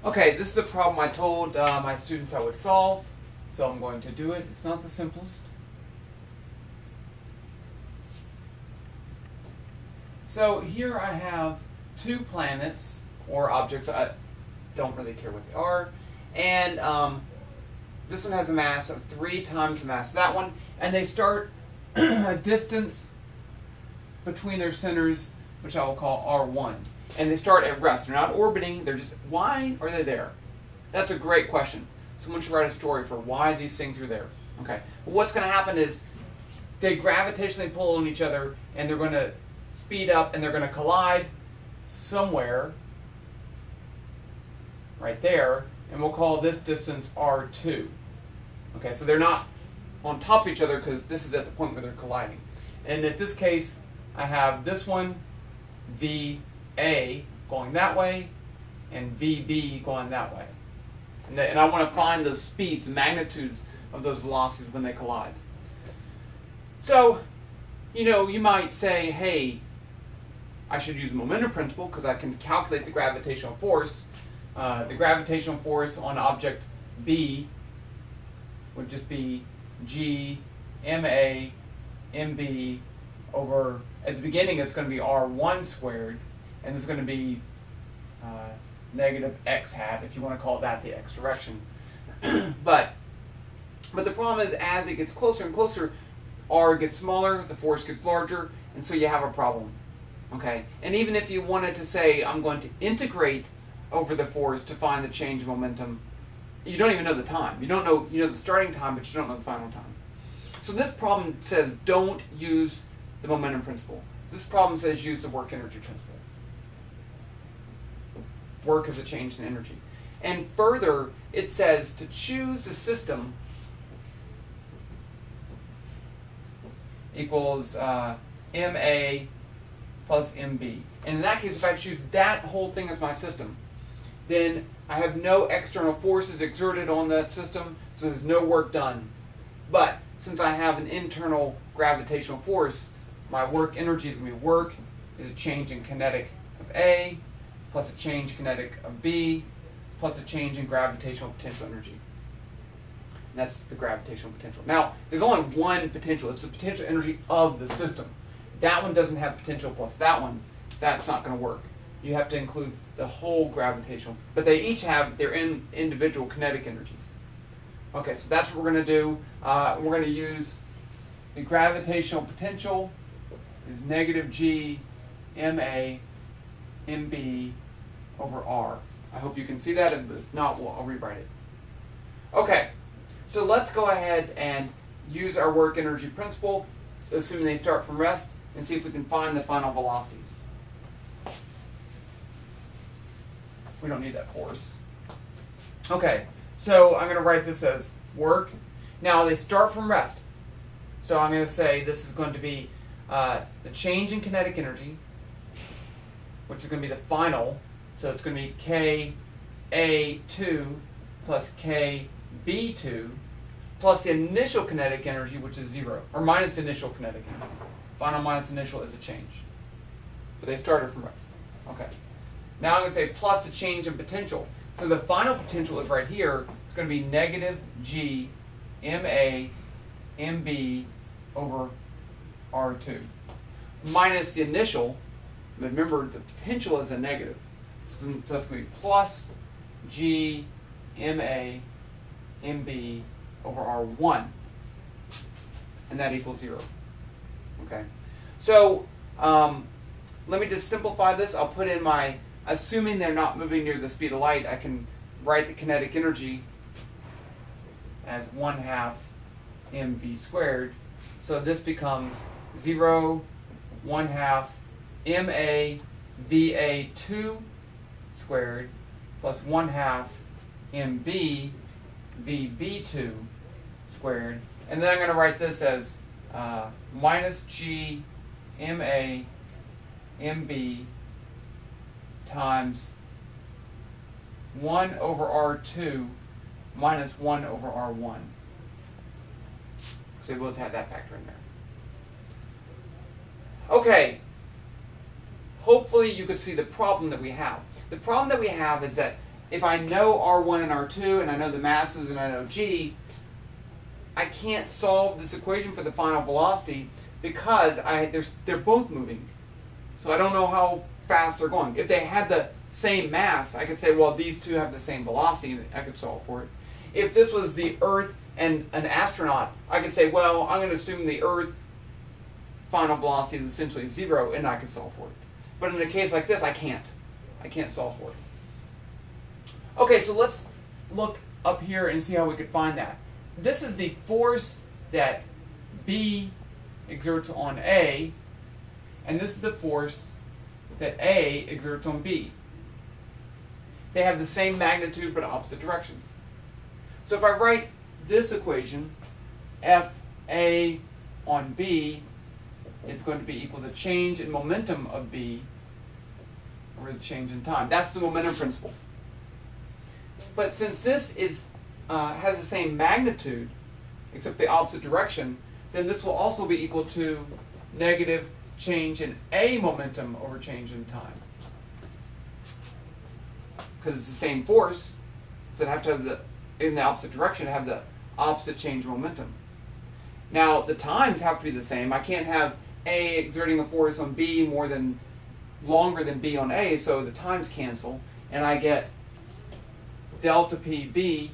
Okay, this is a problem I told my students I would solve, so I'm going to do it. It's not the simplest. So here I have two planets, or objects, I don't really care what they are, and this one has a mass of 3 times the mass of that one, and they start a distance between their centers, which I will call R1. And they start at rest. They're not orbiting, they're just, why are they there? That's a great question. Someone should write a story for why these things are there. Okay. Well, what's going to happen is they gravitationally pull on each other, and they're going to speed up, and they're going to collide somewhere right there, and we'll call this distance R2. Okay, so they're not on top of each other because this is at the point where they're colliding. And in this case, I have this one, VA, going that way, and VB going that way. And I want to find the speeds, the magnitudes of those velocities when they collide. So, you might say, hey, I should use the momentum principle because I can calculate the gravitational force. The gravitational force on object B would just be G MA MB over, at the beginning it's going to be R1 squared, and it's going to be negative x hat, if you want to call that the x direction. but the problem is, as it gets closer and closer, R gets smaller, the force gets larger, and so you have a problem. Okay, and even if you wanted to say, I'm going to integrate over the force to find the change in momentum, you don't even know the time. You don't know, the starting time, but you don't know the final time. So this problem says don't use the momentum principle. This problem says use the work energy principle. Work is a change in energy. And further, it says to choose a system equals MA plus MB. And in that case, if I choose that whole thing as my system, then I have no external forces exerted on that system, so there's no work done. But since I have an internal gravitational force, my work energy is going to be work is a change in kinetic of A, plus a change in kinetic of B, plus a change in gravitational potential energy. And that's the gravitational potential. Now, there's only one potential. It's the potential energy of the system. That one doesn't have potential plus that one. That's not going to work. You have to include the whole gravitational, but they each have their individual kinetic energies. Okay, so that's what we're going to do. We're going to use the gravitational potential is negative G MA MB over R. I hope you can see that, and if not, I'll rewrite it. Okay, so let's go ahead and use our work energy principle, assuming they start from rest, and see if we can find the final velocities. We don't need that force. Okay, so I'm going to write this as work. Now they start from rest. So I'm going to say this is going to be the change in kinetic energy, which is going to be the final. So it's going to be KA2 plus KB2 plus the initial kinetic energy, which is 0, or minus the initial kinetic energy. Final minus initial is a change. But they started from rest. Okay. Now I'm going to say plus the change in potential. So the final potential is right here. It's going to be negative G MA MB over R2 minus the initial. Remember, the potential is a negative. So that's going to be plus G MA MB over R1. And that equals 0. Okay. So let me just simplify this. I'll put in my, assuming they're not moving near the speed of light, I can write the kinetic energy as 1/2 mv squared. So this becomes 0, 1/2 ma va2 squared plus 1/2 mb vb2 squared. And then I'm going to write this as minus g ma mb times 1 over R2 minus 1 over R1. So we'll have that factor in there. Okay. Hopefully you could see the problem that we have. The problem that we have is that if I know R1 and R2 and I know the masses and I know G, I can't solve this equation for the final velocity because they're both moving. So I don't know how fast they're going. If they had the same mass, I could say, well, these two have the same velocity, and I could solve for it. If this was the Earth and an astronaut, I could say, well, I'm going to assume the Earth final velocity is essentially 0, and I can solve for it. But in a case like this, I can't. I can't solve for it. Okay, so let's look up here and see how we could find that. This is the force that B exerts on A, and this is the force that A exerts on B. They have the same magnitude but opposite directions. So if I write this equation, FA on B is going to be equal to change in momentum of B over the change in time. That's the momentum principle. But since this has the same magnitude, except the opposite direction, then this will also be equal to negative change in A momentum over change in time. Because it's the same force, so it have to have in the opposite direction, have the opposite change in momentum. Now, the times have to be the same. I can't have A exerting a force on B longer than B on A, so the times cancel, and I get delta PB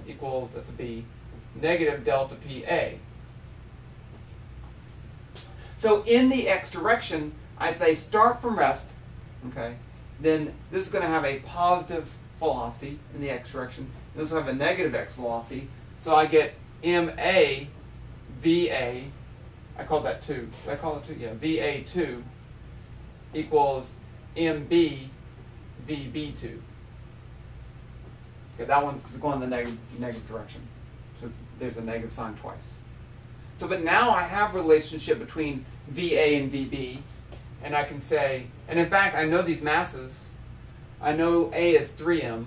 equals, that's a B, negative delta PA. So in the x direction, if they start from rest, okay, then this is going to have a positive velocity in the x direction. This will have a negative x velocity. So I get MA VA, I call that 2. Did I call it 2? Yeah, VA2 equals MB VB2. Okay, that one is going in the negative direction. So there's a negative sign twice. So, but now I have a relationship between VA and VB, and I can say, and in fact, I know these masses. I know A is 3m.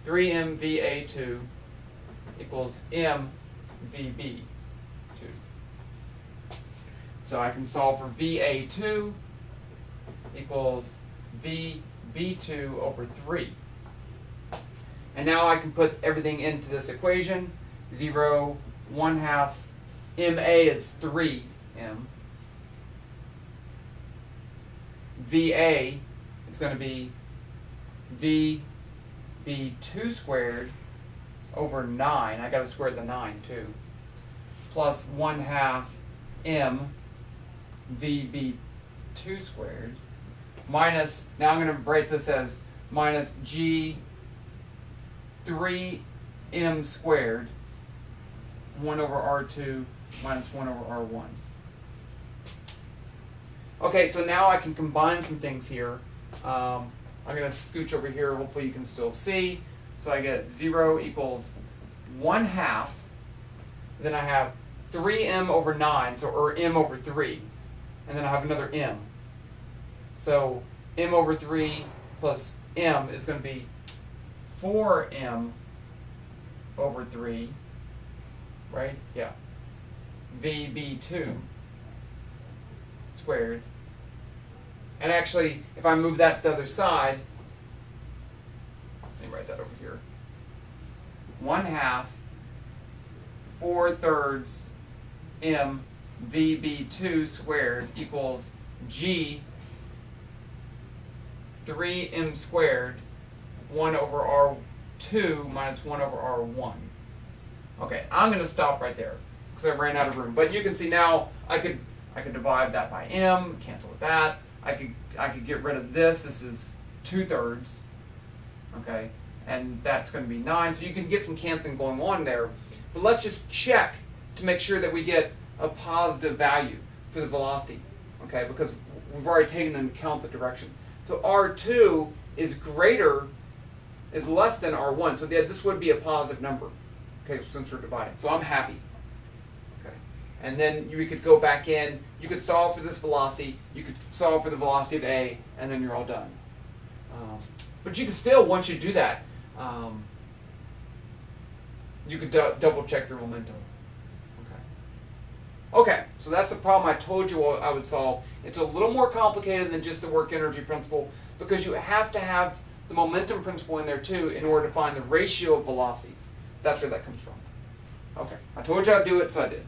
3m VA2 equals m VB2. So I can solve for VA2 equals VB2 over 3. And now I can put everything into this equation. 0, 1/2, MA is 3m. VA is going to be VB2 squared over 9. I got to square the 9 too. Plus 1/2 m VB2 squared minus, now I'm going to write this as minus G 3m squared 1 over R2 minus 1 over R1. Okay, so now I can combine some things here. I'm going to scooch over here, hopefully you can still see. So I get 0 equals 1/2. Then I have 3m over 9, or m over 3. And then I have another m. So m over 3 plus m is going to be 4m over 3, right? Yeah. VB2 squared. And actually, if I move that to the other side, let me write that over here. 1/2, 4/3 m VB2 squared equals G 3m squared 1 over R2 minus 1 over R1. Okay, I'm going to stop right there because I ran out of room. But you can see now I could divide that by m, cancel with that. I could get rid of this. This is 2/3. Okay, and that's going to be 9. So you can get some canceling going on there. But let's just check to make sure that we get a positive value for the velocity. Okay, because we've already taken into account the direction. So R2 is less than R1. So this would be a positive number. Okay, since we're dividing. So I'm happy. Okay, and then we could go back in. You could solve for this velocity. You could solve for the velocity of A, and then you're all done. But you can still, once you do that, you could double check your momentum. Okay, so that's the problem I told you I would solve. It's a little more complicated than just the work energy principle because you have to have the momentum principle in there too in order to find the ratio of velocities. That's where that comes from. Okay, I told you I'd do it, so I did.